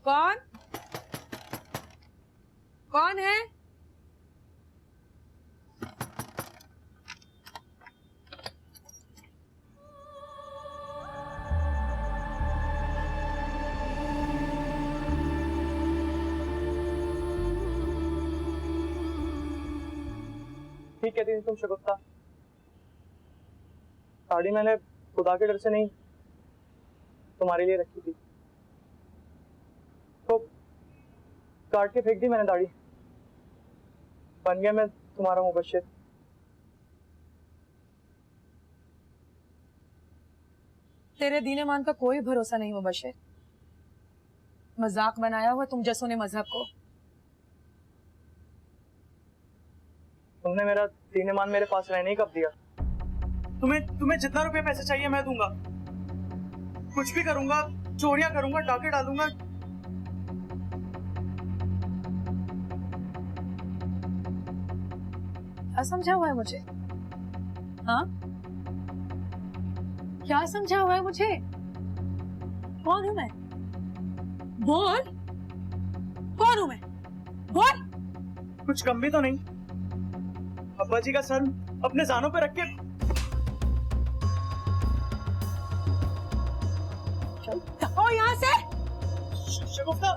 कौन कौन है? ठीक कहती थी तुम शगुफ्ता। साड़ी मैंने खुदा के डर से नहीं तुम्हारे लिए रखी थी, तो काट के फेंक दी मैंने दाढ़ी। बन गया मैं तुम्हारा मुबश्शिर। तेरे दीन ईमान का कोई भरोसा नहीं मुबश्शिर। मजाक बनाया हुआ तुम जैसों ने मजहब को। तुमने मेरा दीन ईमान मेरे पास रहने ही कब दिया? तुम्हें जितना रुपये पैसे चाहिए मैं दूंगा, कुछ भी करूंगा, चोरियां करूंगा, डाके डालूंगा। क्या समझा हुआ है मुझे? हाँ, क्या समझा हुआ है मुझे? कौन हूं मैं? बोल, कौन हूं मैं? बोल। कुछ कम भी तो नहीं? अब्बा जी का सर अपने जानों पे रख के। ओ यहाँ से। शगुफ्ता,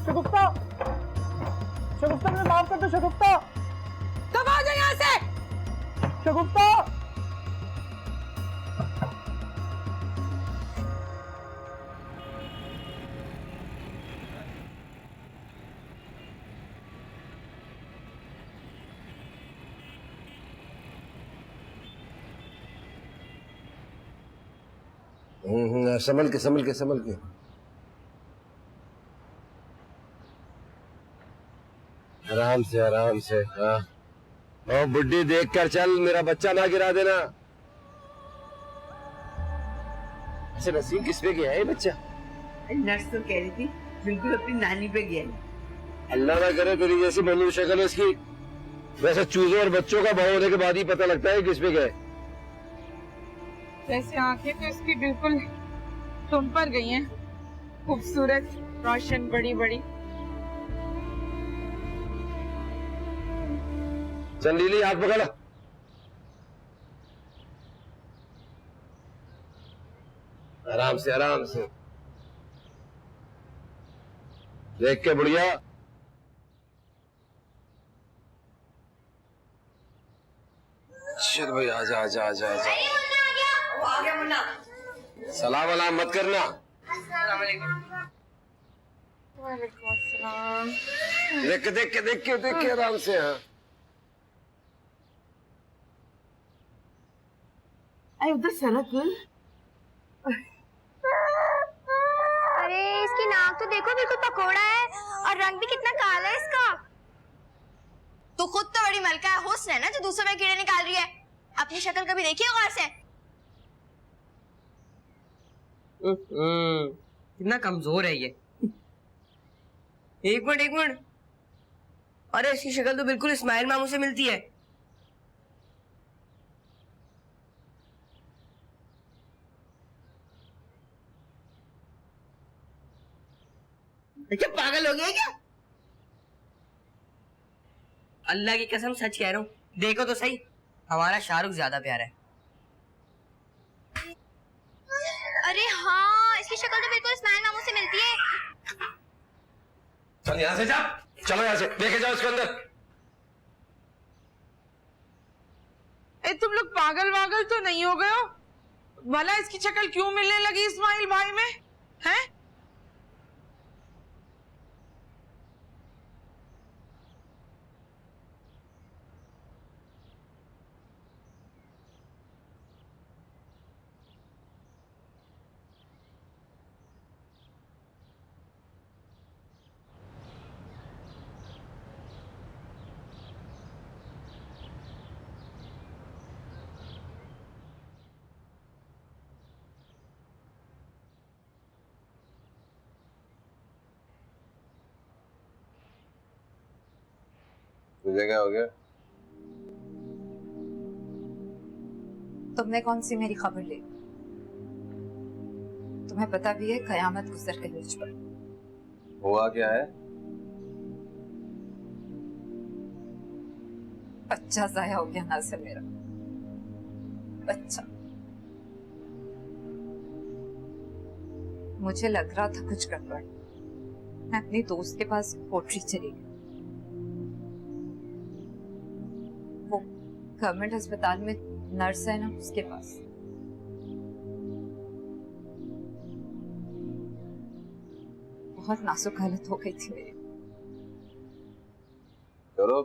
शगुफ्ता, शगुफ्ता मुझे माफ कर दो शगुफ्ता। कब आ जाए यहाँ से। शगुफ्ता, संभल के संभल के संभल के। आराम से आराम से। हाँ, और बुड्ढी देख कर चल, मेरा बच्चा ना गिरा देना। अच्छा नसीम, किस पे गया है बच्चा? नर्स तो कह रही थी बिल्कुल अपनी नानी पे गया है। अल्लाह ना करे तेरी जैसी मनु शक्ल उसकी। वैसे चूजों और बच्चों का भाव होने के बाद ही पता लगता है किस पे गए। वैसे आंखें तो इसकी बिल्कुल तुम पर गई हैं, खूबसूरत, रोशन, बड़ी बड़ी। चल लीली, हाथ पकड़। आराम से आराम से देख के बुढ़िया। चल भाई, आजा आजा आजा आजा। आ गया मुन्ना। सलाम वलाम मत करना। वालेकुम अस्सलाम। देख के देख के देख के देख के आराम से। हाँ, अरे उधर सड़क। अरे इसकी नाक तो देखो, बिल्कुल पकोड़ा है और रंग भी कितना काला है इसका। तो खुद तो बड़ी मलका है, हुस्न है ना जो दूसरों में कीड़े निकाल रही है। अपनी शक्ल कभी देखी है गौर से? कितना कमजोर है ये। एक मिनट। अरे इसकी शक्ल तो बिल्कुल इस्माइल मामू से मिलती है। क्या पागल हो गया क्या? अल्लाह की कसम सच कह रहा हूँ, देखो तो सही, हमारा शाहरुख ज्यादा प्यारा है। अरे हाँ, इसकी शक्ल तो बिल्कुल इस्माइल मामू से मिलती है। चल यहाँ से जा, चलो यहाँ से, लेके जाओ इसके अंदर। ए, तुम लोग पागल वागल तो नहीं हो गए हो? भला इसकी शक्ल क्यों मिलने लगी इस्माइल भाई में? हैं? तुझे क्या हो गया? तुमने कौन सी मेरी खबर ली? तुम्हें पता भी है कयामत गुजर गई मुझ पर। हुआ क्या है? बच्चा जाया हो गया नासिर मेरा, बच्चा। मुझे लग रहा था कुछ गड़बड़। मैं अपनी दोस्त के पास पोट्री चली गई। वो गवर्नमेंट अस्पताल में नर्स है ना, उसके पास। बहुत नाजुक हालत हो गई थी मेरी। चलो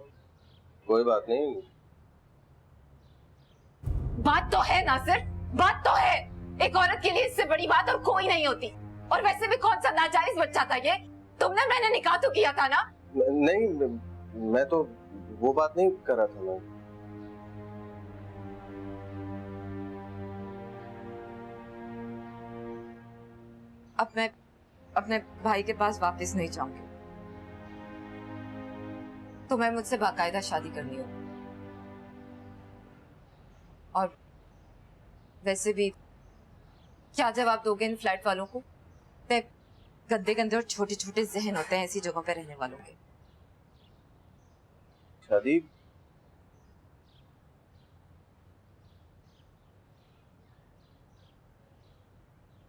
कोई बात नहीं। बात तो है नासिर, बात तो है। एक औरत के लिए इससे बड़ी बात और कोई नहीं होती। और वैसे भी कौन सा नाजायज बच्चा था ये? तुमने मैंने निकाह तो किया था ना? नहीं, मैं तो वो बात नहीं कर रहा था। मैं अब मैं अपने भाई के पास वापस नहीं जाऊंगी। तुम्हें मुझसे बाकायदा शादी करनी हो। और वैसे भी क्या जवाब दोगे इन फ्लैट वालों को? गंदे गंदे और छोटे छोटे जहन होते हैं ऐसी जगहों पे रहने वालों के। शादी?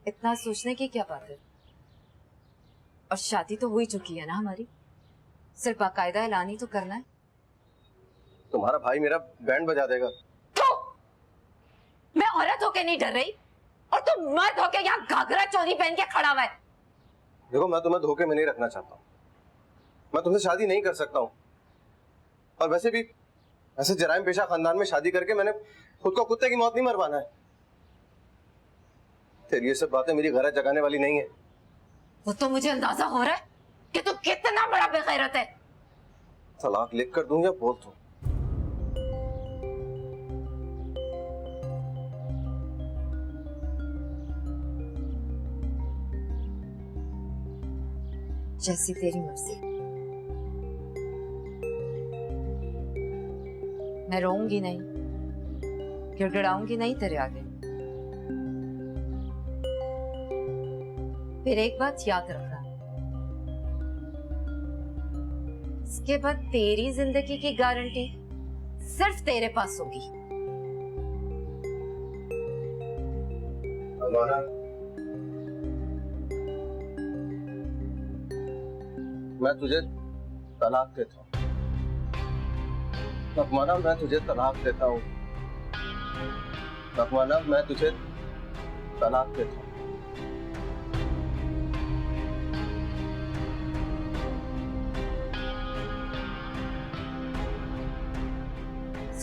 इतना सोचने की क्या बात है? और शादी तो हो ही चुकी है ना हमारी। सिर्फ बाकायदा ऐलान ही तो करना है। तुम्हारा भाई मेरा बैंड बजा देगा। तो मैं औरत होके नहीं डर रही और तुम मर्द होके यहाँ घाघरा चोली पहन के खड़ा हुआ है। देखो, मैं तुम्हें धोखे में नहीं रखना चाहता हूँ। मैं तुमसे शादी नहीं कर सकता हूँ। और वैसे भी ऐसे जराइम पेशा खानदान में शादी करके मैंने खुद को कुत्ते की मौत नहीं मरवाना है। तेरी ये सब बातें मेरी घर जगाने वाली नहीं है। वो तो मुझे अंदाजा हो रहा है कि तू कितना बड़ा बेगैरत है। तलाक लिख कर दूं या बोल दूं? जैसी तेरी मर्जी। मैं रोऊंगी नहीं, गिड़गिड़ाऊंगी नहीं तेरे आगे। फिर एक बात याद रखना, इसके बाद तेरी जिंदगी की गारंटी सिर्फ तेरे पास होगी। मैं तुझे तलाक देता हूँ। नकमाना, मैं तुझे तलाक देता हूँ। नकमाना, मैं तुझे तलाक देता हूँ।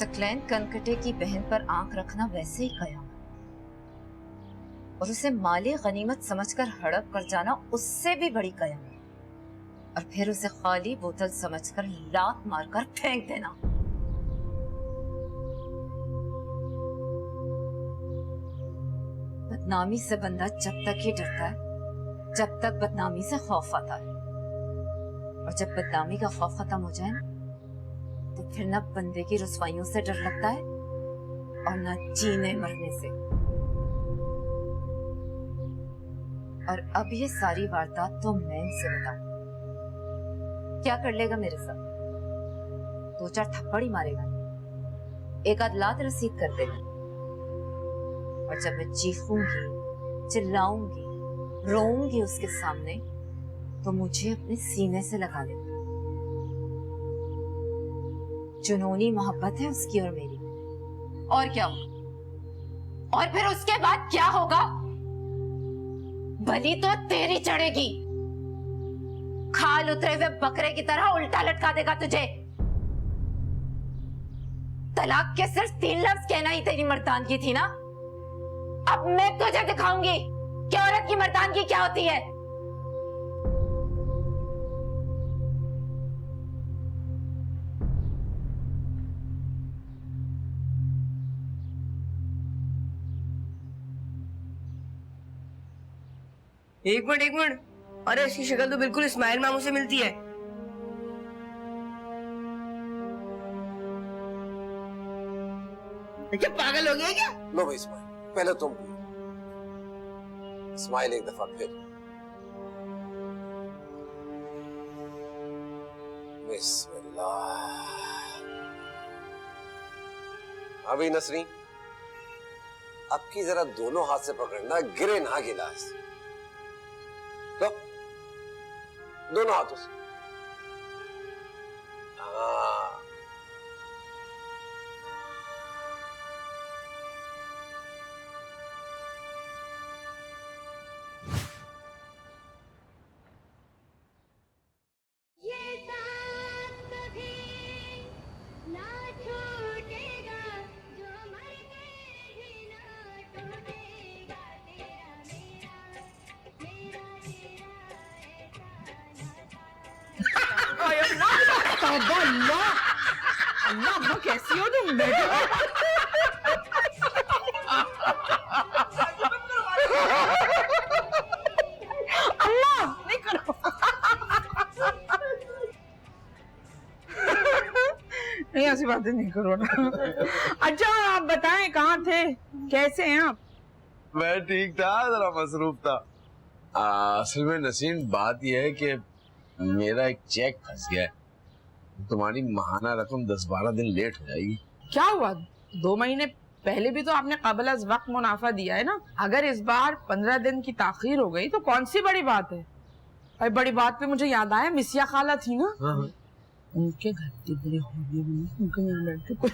सकलैन कनकटे की बहन पर आंख रखना वैसे ही कयामत, और उसे माली गनीमत समझकर हड़प कर जाना उससे भी बड़ी कयामत, और फिर उसे खाली बोतल समझकर लात मारकर फेंक देना। बदनामी से बंदा जब तक ही डरता है जब तक बदनामी से खौफ आता है, और जब बदनामी का खौफ खत्म हो जाए तो फिर न बंदे की रुसवाइयों से डर लगता है और न जीने मरने से। और अब ये सारी वारदात तो मैं इनसे बताऊं। क्या कर लेगा मेरे साथ? 2-4 थप्पड़ ही मारेगा, एक आध लात रसीद कर देगा, और जब मैं चीखूंगी, चिल्लाऊंगी, रोऊंगी उसके सामने तो मुझे अपने सीने से लगा लेगा। जुनूनी मोहब्बत है उसकी और मेरी। और क्या होगा? और फिर उसके बाद क्या होगा? बलि तो तेरी चढ़ेगी। खाल उतरे हुए बकरे की तरह उल्टा लटका देगा तुझे। तलाक के सिर्फ 3 लफ्ज कहना ही तेरी मर्दानगी थी ना? अब मैं तुझे दिखाऊंगी कि औरत की मर्दानगी क्या होती है। एक मिनट, अरे इसकी शक्ल तो बिल्कुल इस्माइल मामू से मिलती है। क्या पागल हो गया क्या? लो भाई इस्माइल, पहले तुम स्माइल एक दफा फिर। बिस्मिल्लाह। अभी नसरीन, अब की जरा दोनों हाथ से पकड़ना, गिरे ना गिलास। तो दोनों हाथों से। हाँ। अल्लाह कैसी हो तुम? अल्लाह नहीं करो। नहीं ऐसी बातें नहीं करो ना। अच्छा आप बताएं कहाँ थे, कैसे हैं आप? मैं ठीक था, जरा मसरूफ था। असल में नसीम बात यह है कि मेरा एक चेक फंस गया है। तुम्हारी माहाना रकम 10-12 दिन लेट हो जाएगी। क्या हुआ? 2 महीने पहले भी तो आपने काबिल अज़ वक्त मुनाफा दिया है ना। अगर इस बार 15 दिन की ताखीर हो गई तो कौन सी बड़ी बात है। और बड़ी बात पे मुझे याद आया, मिसिया खाला थी ना, उनके घर के बड़े होलिये में उनके यहाँ बैठ के कुछ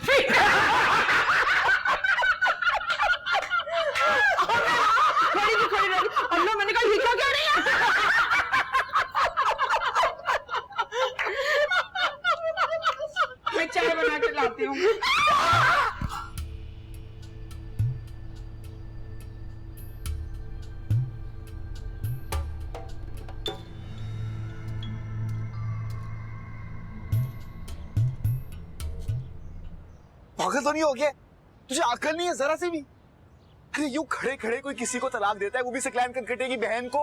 अल्लाह, मैंने कहा ये क्या कह रही है? मैं चाय बना के लाती हूँ। पागल तो नहीं हो गया? तुझे अकल नहीं है जरा से भी? अरे यूं खड़े खड़े कोई किसी को तलाक देता है, वो भी सिक्लैन कटकटे की बहन को।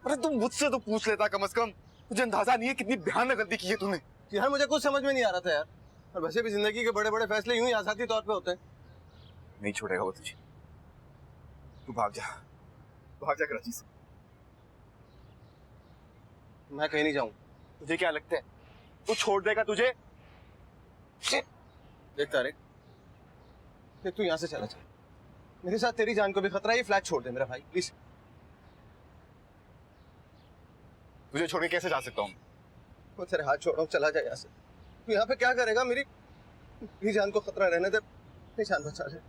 अरे तुम मुझसे तो पूछ लेता कम से कम। तुझे अंदाजा नहीं है कितनी भयानक गलती की है तूने। यार मुझे कुछ समझ में नहीं आ रहा था यार। और वैसे भी जिंदगी के बड़े बड़े फैसले यूं ही आजादी तौर पे होते हैं। नहीं छोड़ेगा वो तुझे। तू भाग जा कराची से। मैं कहीं नहीं जाऊँ। तुझे क्या लगता है तू छोड़ देगा तुझे? देख तारिक, देख तू यहाँ से चला जा। मेरे साथ तेरी जान को भी खतरा है। ये फ्लैट छोड़ दे मेरा भाई प्लीज। तुझे छोड़ के कैसे जा सकता हूँ? वो तेरे हाथ छोड़ो, चला जा यहाँ से। तू यहाँ पे क्या करेगा? मेरी जान को खतरा रहने दे, मेरी जान बचा ले।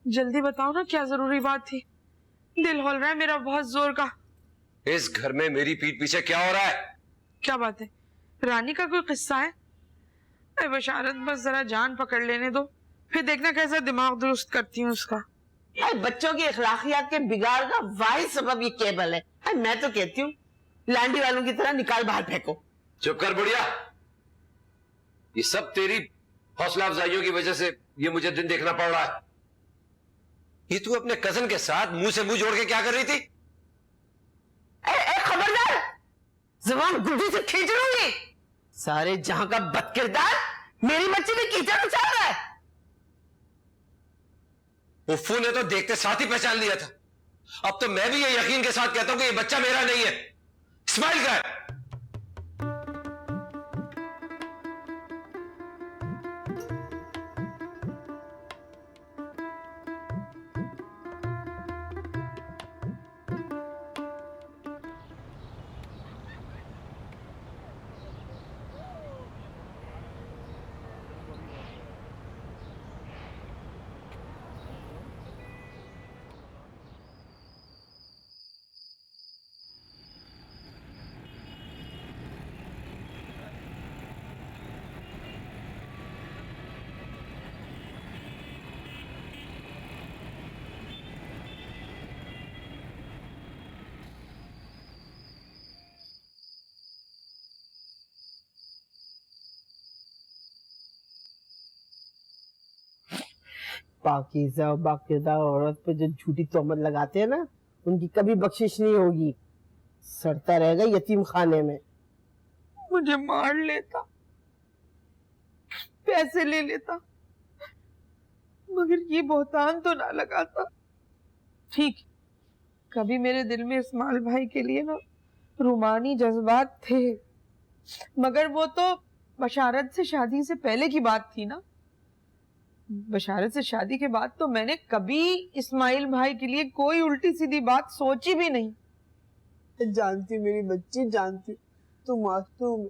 जल्दी बताओ ना, क्या जरूरी बात थी? दिल होल रहा है मेरा बहुत जोर का। इस घर में मेरी पीठ पीछे क्या हो रहा है? क्या बात है? रानी का कोई किस्सा है? अरे बशारत, बस जरा जान पकड़ लेने दो, फिर देखना कैसा दिमाग दुरुस्त करती हूँ उसका। बच्चों की अखलाकियात के बिगाड़ का वाहिद सबब ये केबल है। मैं तो कहती हूँ लांडी वालों की तरह निकाल बाहर फेंको। चुप कर बुढ़िया। ये सब तेरी हौसला अफजाइयों की वजह से ये मुझे दिन देखना पड़ रहा है। ये तू अपने कजन के साथ मुंह से मुंह जोड़ के क्या कर रही थी? खबरदार, जबान गुड्डू से खींच लूंगी। सारे जहां का बदकिरदार मेरी बच्ची में कीचड़ उछाल रहा है। उफ्फू ने तो देखते साथ ही पहचान लिया था। अब तो मैं भी ये यकीन के साथ कहता हूं कि ये बच्चा मेरा नहीं है। स्माइल का है। पाकीज़ा बाकायदा औरत पे जो झूठी तोहमत लगाते हैं ना, उनकी कभी बख्शिश नहीं होगी, सड़ता रहेगा यतीम खाने में। मुझे मार लेता, पैसे ले लेता, मगर ये बहतान तो ना लगाता। ठीक, कभी मेरे दिल में इस्माइल भाई के लिए ना रूमानी जज्बात थे, मगर वो तो बशारत से शादी से पहले की बात थी ना। बशारत से शादी के बाद तो मैंने कभी इस्माइल भाई के लिए कोई उल्टी सीधी बात सोची भी नहीं। जानती मेरी बच्ची, जानती तू मासूम,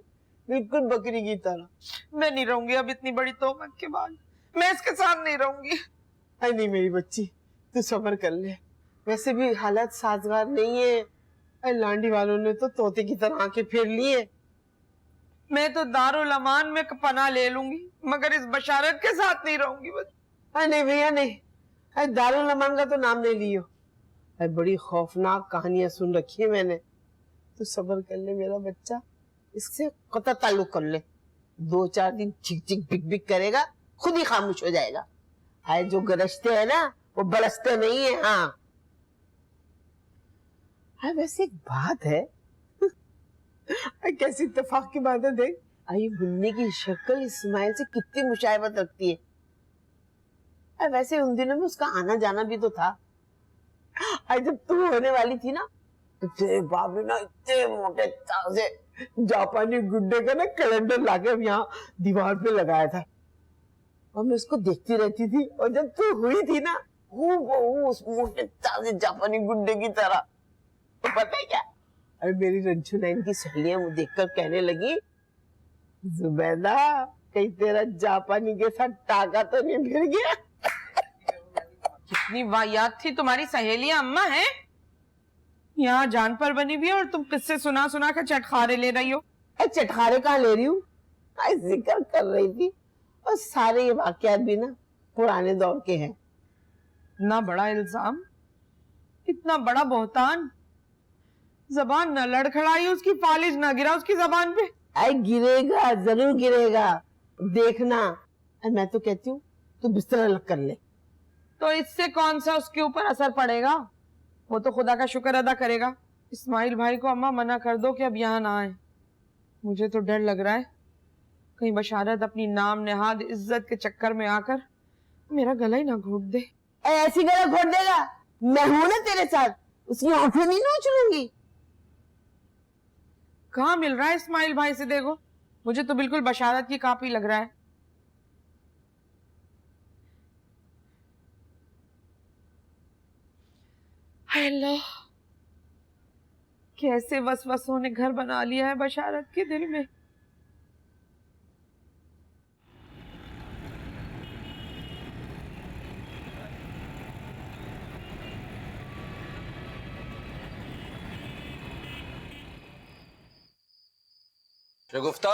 बिल्कुल बकरी की तरह। मैं नहीं रहूंगी अब इतनी बड़ी तोहमत के बाद, मैं इसके साथ नहीं रहूंगी। अरे नहीं मेरी बच्ची, तू सब्र कर ले, वैसे भी हालात साजगार नहीं है। अरे लांडी वालों ने तो तोते की तरह आंखें फेर लिए। मैं तो दारुल अमान में पनाह ले लूंगी, मगर इस बशारत के साथ नहीं रहूंगी बस। अरे नहीं भैया नहीं, अरे दारुल अमान का तो नाम नहीं लियो। अरे बड़ी खौफनाक कहानियां सुन रखी है मैंने। तू सब्र कर ले मेरा बच्चा, इससे कतई ताल्लुक कर ले। 2-4 दिन चिक चिक बिक बिक करेगा, खुद ही खामोश हो जाएगा। अरे जो गरजते हैं ना वो बरसते नहीं है। हाँ हाँ, वैसे एक बात है कैसी इत्तेफाक की बात है, देख आई बुन्नी की शक्ल इस्माइल से कितनी मुशायबत रखती है। वैसे उन दिनों में उसका आना जाना भी तो था। जब तू होने वाली थी ना तो तेरे बाप ने ना इतने मोटे ताजे जापानी गुड्डे का ना कैलेंडर लाके यहाँ दीवार पे लगाया था, और मैं उसको देखती रहती थी। और जब तू हुई थी ना वो उस मोटे ताजे जापानी गुड्डे की तरह, तो पता है क्या, अरे मेरी रंजू नाइन की सहेलियां मुझे देखकर कहने लगी, जुबैदा कहीं तेरा जापानी के साथ टाका तो नहीं भिड़ गया। कितनी वाहियात थी तुम्हारी सहेलियां अम्मा है, यहाँ जान पर बनी हुई है और तुम किससे सुना सुना के चटखारे ले रही हो। चटखारे कहाँ ले रही हूँ, जिक्र कर रही थी। और सारे ये वाकयात भी ना पुराने दौर के हैं। इतना बड़ा इल्जाम, इतना बड़ा बहतान, जबान न लड़खड़ाई उसकी, फालिज ना गिरा उसकी जबान पे। आई गिरेगा, जरूर गिरेगा, देखना। मैं तो कहती हूँ तू बिस्तर अलग कर ले। तो इससे कौन सा उसके ऊपर असर पड़ेगा, वो तो खुदा का शुक्र अदा करेगा। इस्माइल भाई को अम्मा मना कर दो कि अब यहाँ ना आए। मुझे तो डर लग रहा है कहीं बशारत अपनी नाम नेहाद इज्जत के चक्कर में आकर मेरा गला ही ना घोट दे। ऐसी गला घोट देगा, मैं हूं ना तेरे साथ, उसकी आंखें नहीं नोच लूंगी। कहाँ मिल रहा है इस्माइल भाई से, देखो मुझे तो बिल्कुल बशारत की कॉपी लग रहा है। हाय अल्लाह, कैसे वसवसों ने घर बना लिया है बशारत के दिल में। शगुफ्ता,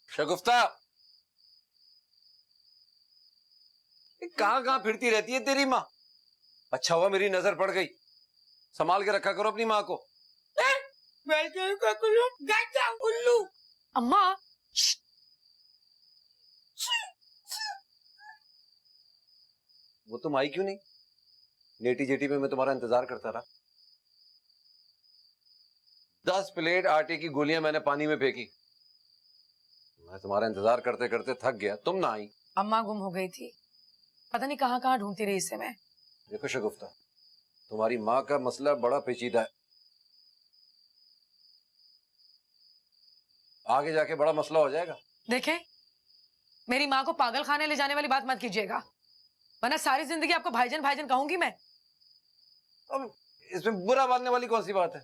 शगुफ्ता, कहाँ कहाँ फिरती रहती है तेरी माँ? अच्छा हुआ मेरी नजर पड़ गई, संभाल के रखा करो अपनी माँ को। उल्लू अम्मा, वो तुम आई क्यों नहीं? लेटी जेटी में मैं तुम्हारा इंतजार करता रहा। 10 प्लेट आटे की गोलियां मैंने पानी में फेंकी, मैं तुम्हारा इंतजार करते करते थक गया, तुम ना आई। अम्मा गुम हो गई थी, पता नहीं कहाँ कहाँ ढूंढती रही इसे मैं। देखो शगुफ्ता, तुम्हारी माँ का मसला बड़ा पेचीदा है, आगे जाके बड़ा मसला हो जाएगा। देखें, मेरी माँ को पागल खाने ले जाने वाली बात मत कीजिएगा, वरना सारी जिंदगी आपको भाईजान भाईजान कहूंगी मैं। अब इसमें बुरा मानने वाली कौन सी बात है?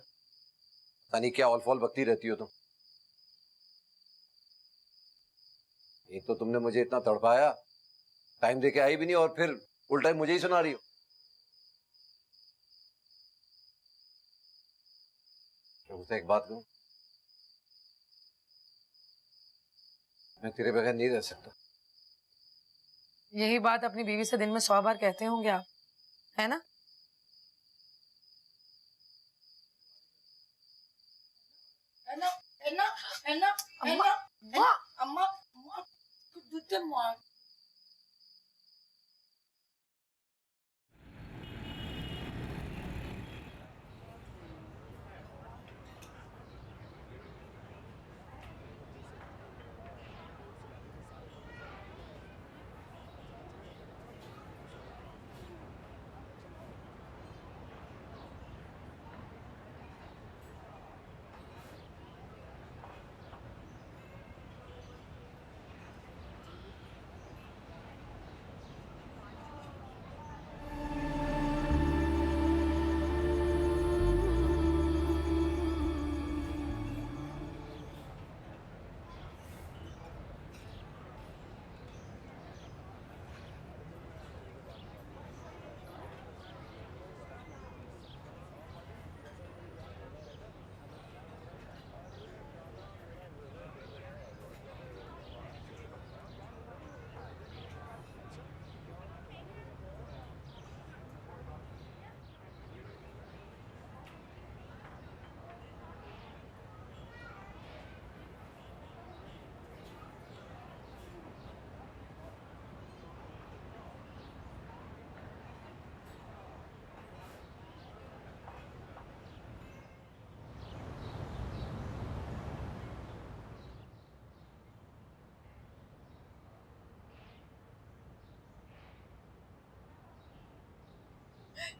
पता नहीं क्या ऑलफॉल बकती रहती हो तुम। एक तो तुमने मुझे इतना तड़पाया, टाइम देके आई भी नहीं, और फिर उल्टा ही मुझे ही सुना रही हो। तो एक बात कहूं, मैं तेरे बगैर नहीं रह सकता। यही बात अपनी बीवी से दिन में 100 बार कहते होंगे आप, है ना?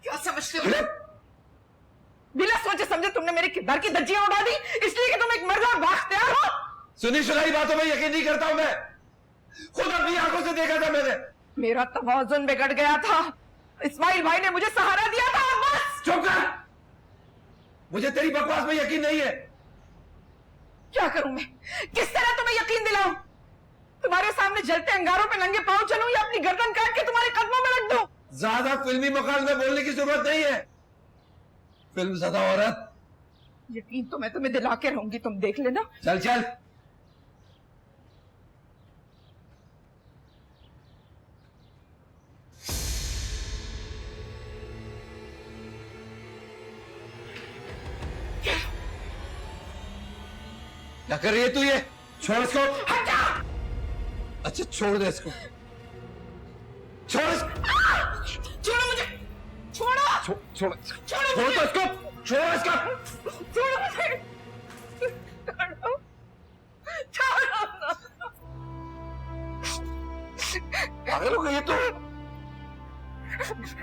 क्या समझते हो? बिना सोचे समझे तुमने मेरे किरदार की धज्जियां उड़ा दी इसलिए कि तुम एक मर्द और बाख्तियार हो। सुनी सुनाई बातों में यकीन नहीं करता हूं मैं, खुद अपनी आंखों से देखा था मैंने। मेरा तवाज़ुन बिगड़ गया था, इस्माइल भाई ने मुझे सहारा दिया था और बस। चुप कर, मुझे तेरी बकवास में यकीन नहीं है। क्या करूं मैं, किस तरह तुम्हें यकीन दिलाऊं? तुम्हारे सामने जलते अंगारों पे नंगे पांव चलूं या अपनी गर्दन काट के तुम्हारे कदमों में रख दूं? ज्यादा फिल्मी मकान में बोलने की जरूरत नहीं है, फिल्म ज़दा औरत। यकीन तो मैं तुम्हें दिला के रहूंगी, तुम देख लेना। चल चल। क्या कर रही है तू? ये छोड़ इसको। हट जा! अच्छा छोड़ दे इसको, छोड़ छोड़ो मुझे, छोड़ो, छोड़ छोड़ छोड़ो छोड़ मुझे, तो इसको, छोड़ इसको। छोड़ो मुझे, छोड़ो, छोड़ो। पागल हो गई है तू?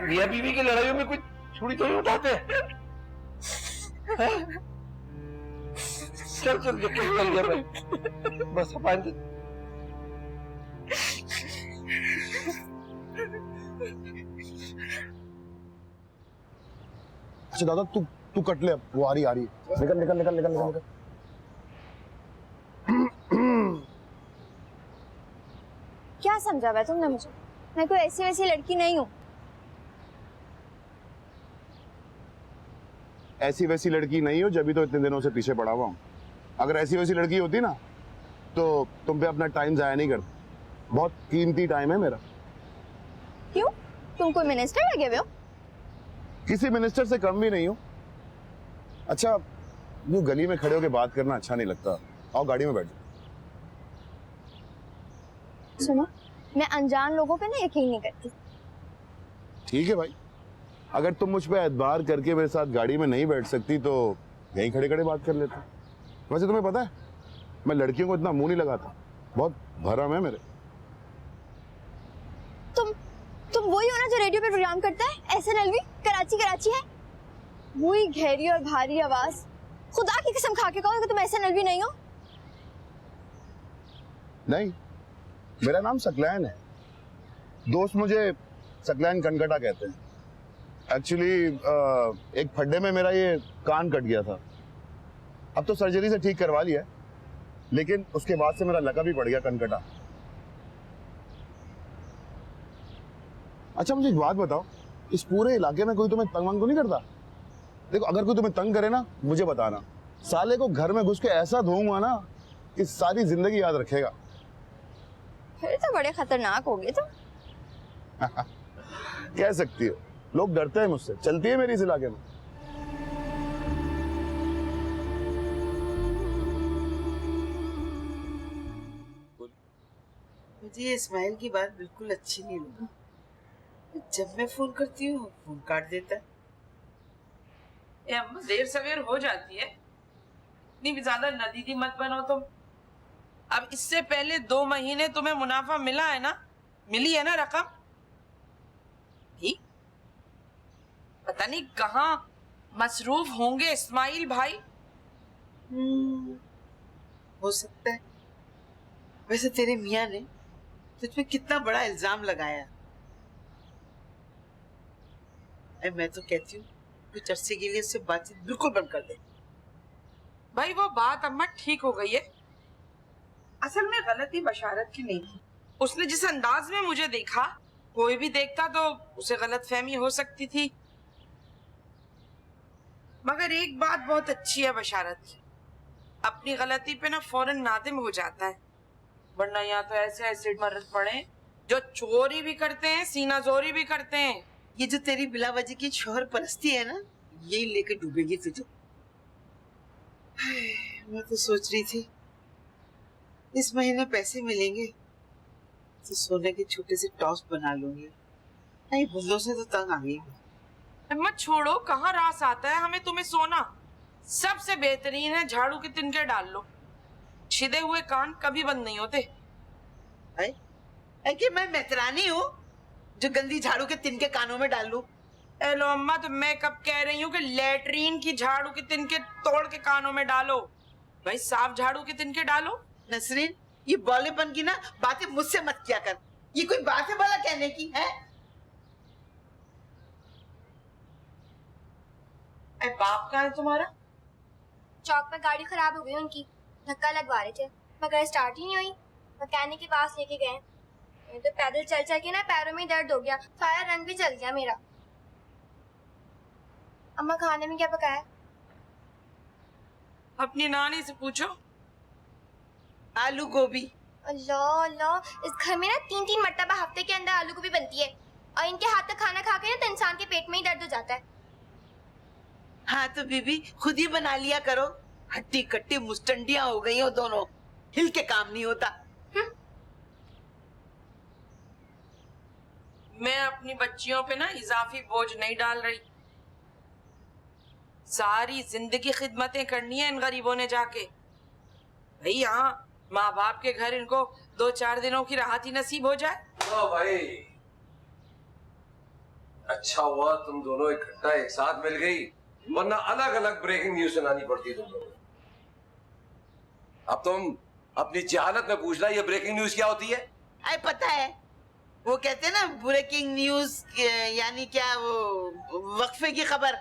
मियां बीवी की लड़ाइयों में कोई छुरी तो नहीं उठाते? चल चल चल गया मैं, बस अपन अच्छा दादा तू तू कट ले, अब वो आ रही है। निकल निकल निकल निकल निकल निकल। क्या समझा हुआ है तुमने मुझे? मैं कोई ऐसी वैसी लड़की नहीं हूँ। ऐसी वैसी लड़की नहीं हो जब तो इतने दिनों से पीछे पड़ा हुआ हूँ। अगर ऐसी वैसी लड़की होती ना तो तुम पे अपना टाइम जाया नहीं करती। बहुत कीमती टाइम है मेरा। क्यों? तुम कोई मिनिस्टर लगे हुए हो? किसी मिनिस्टर से कम भी नहीं हूँ। अच्छा वो गली में खड़े होकर बात करना अच्छा नहीं लगता। आओ गाड़ी में बैठ जाओ। सुनो, मैं अनजान लोगों पे ना यकीन नहीं करती। ठीक है भाई, अगर तुम मुझ पे एतबार करके मेरे साथ गाड़ी में नहीं बैठ सकती तो यहीं खड़े खड़े बात कर लेते। वैसे तुम्हें पता है मैं लड़कियों को इतना मुंह नहीं लगाता, बहुत भरम है मेरे। तुम वही हो ना जो रेडियो पे प्रोग्राम करता है, SNLV कराची कराची है? वही गहरी और भारी आवाज। खुदा की कसम खा के कहो कि तुम SNLV नहीं हो। नहीं, मेरा नाम सकलैन है। दोस्त मुझे सकलैन कनकटा कहते हैं। एक्चुअली एक फड्डे में मेरा ये कान कट गया था। अब तो सर्जरी से ठीक करवा लिया, लेकिन उसके बाद से मेरा लकब भी पड़ गया कनकटा। अच्छा मुझे एक बात बताओ, इस पूरे इलाके में कोई तुम्हें तंग वंग तो नहीं करता? देखो अगर कोई तुम्हें तंग करे ना मुझे बताना, साले को घर में घुस के ऐसा धोऊंगा ना कि सारी जिंदगी याद रखेगा। फिर तो बड़े खतरनाक हो गए तुम। कह सकती हो, लोग डरते हैं मुझसे, चलती है मेरी इस इलाके में। मुझे ये इस्माइल की बात बिल्कुल अच्छी नहीं लगी। जब मैं फोन करती हूँ फोन काट देता है। ए अम्मा देर सवेर हो जाती है, इतनी भी ज्यादा नदीदी मत बनो तुम। अब इससे पहले 2 महीने तुम्हें मुनाफा मिला है ना, मिली है ना रकम? ही? पता नहीं कहाँ मसरूफ होंगे इस्माइल भाई। हो सकता है। वैसे तेरे मियाँ ने तुझ पे कितना बड़ा इल्जाम लगाया। मैं तो कहती हूँ कुछ अरसे के लिए उससे बातचीत बिल्कुल बंद कर दे। भाई वो बात अम्मा ठीक हो गई है। असल में गलती बशारत की नहीं थी। उसने जिस अंदाज में मुझे देखा, कोई भी देखता तो उसे गलतफहमी हो सकती थी। मगर एक बात बहुत अच्छी है बशारत की, अपनी गलती पे ना फौरन नादिम हो जाता है। वरना यहाँ तो ऐसे एसिड मरद पड़े जो चोरी भी करते हैं, सीना जोरी भी करते हैं। ये जो तेरी बिला वजह की शोहर परस्ती है ना, यही लेके डूबेगी तुझे। मैं तो सोच रही थी इस महीने पैसे मिलेंगे तो सोने के छोटे से टॉस बना लूंगी। नहीं बुल्लों से तो तंग आ गई। मत छोड़ो, कहाँ रास आता है हमें तुम्हें सोना। सबसे बेहतरीन है झाड़ू के तिनके डाल लो, छिदे हुए कान कभी बंद नहीं होते। कि मैं मेहतरानी हूँ जो गंदी झाड़ू के तिनके कानों में डाल लूं? लो अम्मा, तो मैं कब कह रही हूँ कि लेटरीन की झाड़ू के तिनके तोड़ के कानों में डालो। भाई साफ झाड़ू के तिनके डालो। नसरीन, ये बॉलेपन की ना बातें मुझसे मत किया कर। ये कोई बात है भला कहने की है? बाप कहाँ है तुम्हारा? चौक पर गाड़ी खराब हो गई उनकी, धक्का लगवा रहे थे मगर स्टार्ट ही नहीं हुई। मैकेनिक के पास लेके गए। तो पैदल चल चल के ना पैरों में दर्द हो गया, सारा रंग भी चल गया मेरा। अम्मा खाने में क्या पकाया? अपनी नानी से पूछो। आलू गोभी। अल्लाह अल्लाह, इस घर में ना 3-3 मरतबा हफ्ते के अंदर आलू गोभी बनती है और इनके हाथ का खाना खा के ना तो इंसान के पेट में ही दर्द हो जाता है। हाँ तो बीबी खुद ही बना लिया करो। हट्टी कट्टी मुस्टंडियां हो गई हो दोनों, हिल के काम नहीं होता। मैं अपनी बच्चियों पे ना इजाफी बोझ नहीं डाल रही। सारी जिंदगी खिदमतें करनी है इन गरीबों ने जाके। भाई यहाँ माँ बाप के घर इनको 2-4 दिनों की राहत ही नसीब हो जाए। ओ भाई, अच्छा हुआ तुम दोनों इकट्ठा एक साथ मिल गई, वरना अलग अलग ब्रेकिंग न्यूज सुनानी पड़ती तुम लोगों को। अब तुम अपनी जहालत में पूछना ये ब्रेकिंग न्यूज क्या होती है? अरे पता है, वो कहते हैं ना ब्रेकिंग न्यूज, यानी क्या वो वक्फे की खबर।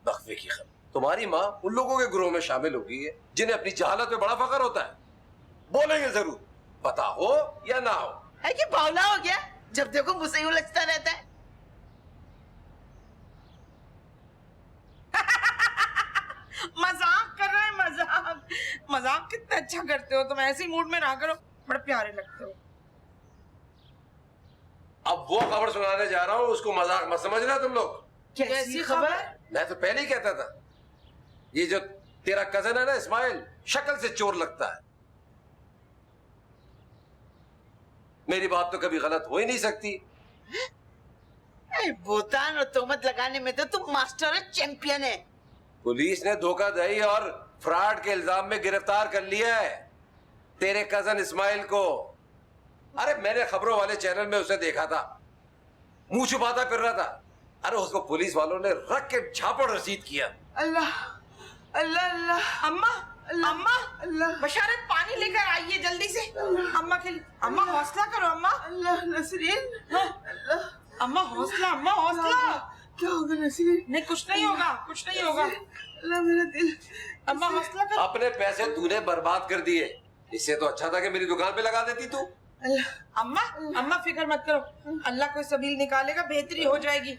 वक्फे की खबर? तुम्हारी माँ उन लोगों के ग्रोह में शामिल हो गई है जिन्हें अपनी जहालत पे बड़ा फख्र होता है। बोलेंगे जरूर, पता हो या ना हो। है कि बावला हो गया, जब देखो मुझसे ही उलझता रहता है। मजाक कर रहे हैं, मजाक। मजाक कितना अच्छा करते हो तुम, ऐसे ही मूड में रहा करो, बड़े प्यारे लगते हो। अब वो खबर सुनाने जा रहा हूँ, उसको मजाक मत समझना तुम लोग। कैसी खबर? मैं तो पहले ही कहता था, ये जो तेरा कजन है ना इस्माइल, शक्ल से चोर लगता है। मेरी बात तो कभी गलत हो ही नहीं सकती। बोतान और तोहमत लगाने में तो तुम मास्टर है, चैंपियन है। पुलिस ने धोखाधड़ी और फ्रॉड के इल्जाम में गिरफ्तार कर लिया है तेरे कजन इस्माइल को। अरे मैंने खबरों वाले चैनल में उसे देखा था, मुंह छुपाता फिर रहा था। अरे उसको पुलिस वालों ने रख के झापड़ रसीद किया। अल्लाह अल्लाह अल्लाह। अम्मा अम्मा, बशारत पानी लेकर आइए जल्दी से अम्मा के लिए। अम्मा हौसला करो अम्मा। अल्लाह नसरीन, अम्मा हौसला, अम्मा हौसला। क्या होगा नसरीन? नहीं कुछ नहीं होगा, कुछ नहीं होगा। अल्लाह मेरा दिल। अम्मा हौसला करो। अपने पैसे तूने बर्बाद कर दिए, इससे तो अच्छा था कि मेरी दुकान पे लगा देती तू। अम्मा अम्मा फिक्र मत करो, अल्लाह कोई सबील निकालेगा, बेहतरी हो जाएगी।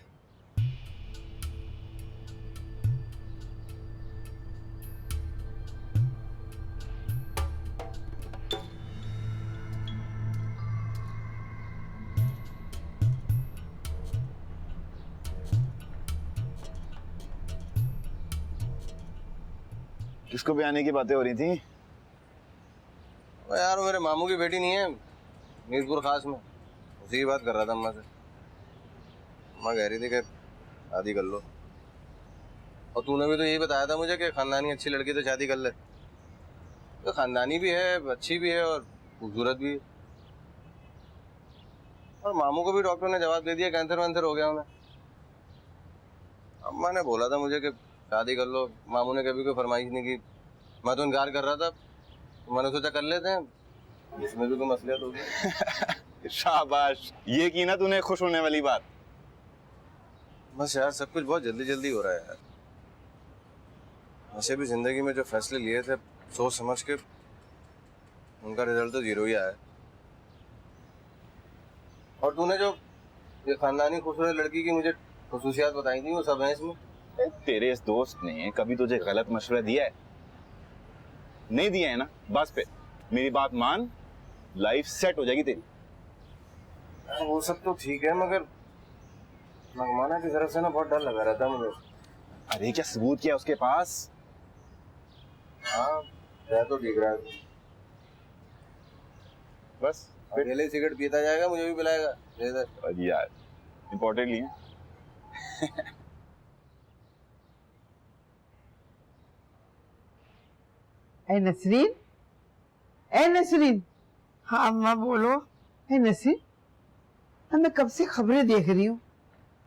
किसको भी आने की बातें हो रही थी? यार वो मेरे मामू की बेटी नहीं है, मीरपुर खास में, उसी की बात कर रहा था अम्मा से। अम्मा कह रही थी कि शादी कर लो, और तूने भी तो यही बताया था मुझे कि खानदानी अच्छी लड़की तो शादी कर ले। तो खानदानी भी है, अच्छी भी है और खूबसूरत भी है। और मामू को भी डॉक्टर ने जवाब दे दिया, कैंसर वैंसर हो गया उन्हें। अम्मा ने बोला था मुझे कि शादी कर लो। मामू ने कभी कोई फरमाइश नहीं की, मैं तो इनकार कर रहा था। तो मैंने सोचा कर लेते हैं, इसमें भी कोई मसलियत होगी। शाबाश, ये की ना तूने खुश होने वाली बात। बस यार सब कुछ बहुत जल्दी जल्दी हो रहा है यार। वैसे भी जिंदगी में जो फैसले लिए थे सोच समझ के, उनका रिजल्ट तो 0 ही आया। और तूने जो ये खानदानी खूबसूरत लड़की की मुझे खुसूसियात बताई थी, वो सब है इसमें। तेरे इस दोस्त ने कभी तुझे गलत मशवरा दिया है? नहीं दिया है ना? बस पे मेरी बात मान, लाइफ सेट हो जाएगी तेरी। वो सब तो ठीक है, मगर नगमाना की तरफ से ना बहुत डर लगा रहता है मुझे। अरे क्या सबूत क्या है उसके पास? हाँ है तो ठीक रहा है। बस अकेले सिगरेट पीता जाएगा, मुझे भी पिलाएगा। अरे यार इम्पोर्टेंट नहीं है। ए नसरीन, ए नसरीन। हाँ अम्मा बोलो। ए नसरीन, मैं कब से खबरें देख रही हूँ,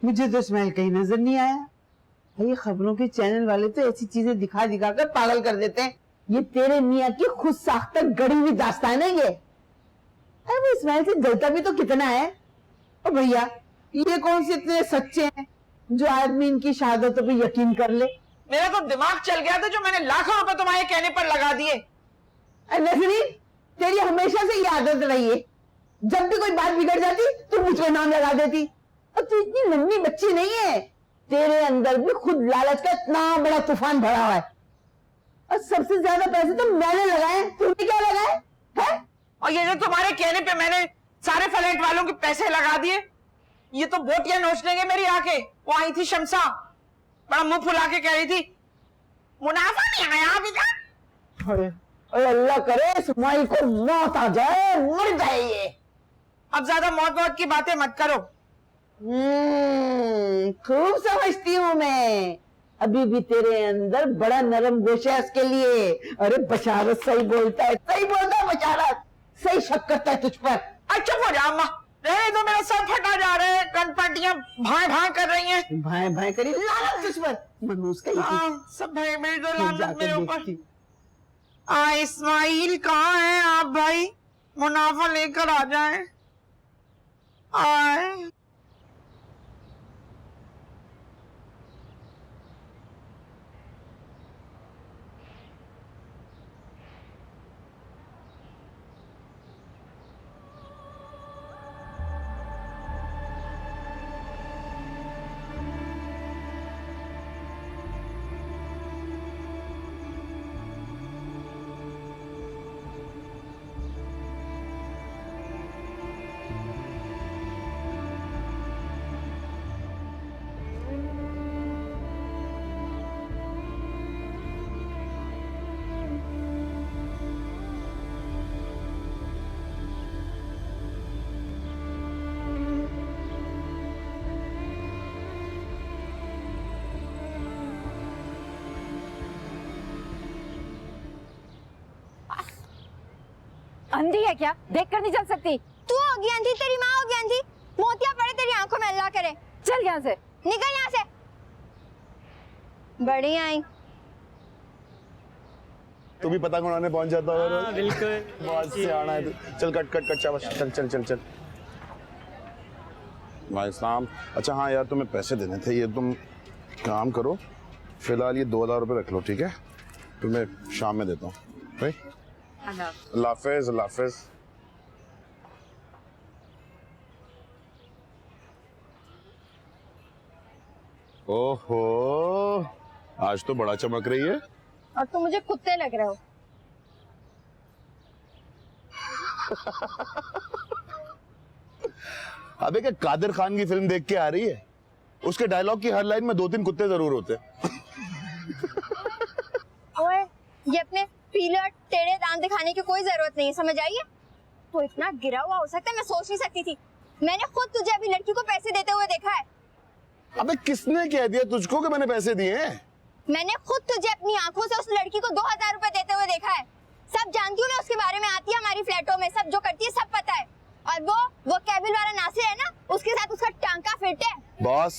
मुझे तो इस्माइल कहीं नजर नहीं आया। ये खबरों के चैनल वाले तो ऐसी चीजें दिखा दिखा कर पागल कर देते हैं। ये तेरे मियाँ की खुद साख्त गढ़ी हुई दास्तान है ये। अरे वो इस्माइल से जलता भी तो कितना है। और भैया ये कौन से इतने सच्चे हैं जो आदमी इनकी शहादतों पे यकीन कर ले। मेरा तो दिमाग चल गया था जो मैंने लाखों रुपए तुम्हारे कहने पर लगा दिए। नजरीन, तेरी हमेशा से ये आदत रही है, जब भी कोई बात बिगड़ जाती तो मुझको नाम लगा देती। और तू इतनी नन्ही बच्ची नहीं है, तेरे अंदर भी खुद लालच का इतना बड़ा तूफान भरा हुआ है। और सबसे ज्यादा पैसे तो मैंने लगाए, तूने क्या लगाए है? और ये जो तुम्हारे कहने पे मैंने सारे फ्लैट वालों के पैसे लगा दिए, ये तो बोटियां नोच लेंगे मेरी आके। वो आई थी शमसा, बड़ा मुंह फुला के कह रही थी मुनाफा नहीं आया अभी तक। अरे अल्लाह करे इस्माइल को मौत आ जाए, मर जाए ये। अब ज्यादा मौत की बातें मत करो। खूब समझती हूँ मैं, अभी भी तेरे अंदर बड़ा नरम गोशा है उसके लिए। अरे बशारत सही बोलता है, सही बोलता है बशारत, सही शक करता है तुझ पर। अच्छा हो जा अम्मा, रहने दो, मेरा सर फटा जा रहा है, कनपटियां भाई भाई कर रही हैं। भाई भाई करी लानत तुझ पर, मनूस का ही। सब भाई मेरी तो लानत मेरे ऊपर। इस्माइल कहाँ है आप भाई, मुनाफा लेकर आ जाए। आए अंधी है क्या, देख कर नहीं चल सकती? तू होगी अंधी, तेरी माँ होगी अंधी, मोतिया पड़े तेरी आंखों में, अल्लाह करे। चल यहाँ से, निकल यहाँ से। बड़ी आई तू भी पतंग उड़ाने पहुंच जाता है। बिल्कुल बहुत से आना है। चल कट कट कट चावल, चल चल चल चल। भाई साहब, अच्छा हाँ यार, तुम्हें पैसे देने थे। ये तुम काम करो, फिलहाल ये 2000 रुपये रख लो, ठीक है? तुम्हें शाम में देता हूँ। भाई अल्लाह हाफिज़, अल्लाह हाफिज़। ओहो, आज तो बड़ा चमक रही है। और तुम मुझे कुत्ते लग रहे हो। अबे क्या कादिर खान की फिल्म देख के आ रही है? उसके डायलॉग की हर लाइन में 2-3 कुत्ते जरूर होते हैं। ओए, ये अपने पीले और टेढ़े दांत दिखाने की कोई जरूरत नहीं है, समझ आई है? तो इतना गिरा हुआ हो सकता है, मैं सोच नहीं सकती थी। मैंने खुद तुझे अभी लड़की को पैसे देते हुए देखा है। अबे किसने कह दिया तुझको कि मैंने पैसे दिए हैं? मैंने खुद तुझे अपनी आंखों से उस लड़की को 2000 रुपए देते हुए देखा है। सब जानती हूँ मैं उसके बारे में, आती है हमारी फ्लैटों में, सब जो करती है सब पता है। और वो कैबिल वाला नासिर है ना, उसके साथ उसका टांका फिट है। बॉस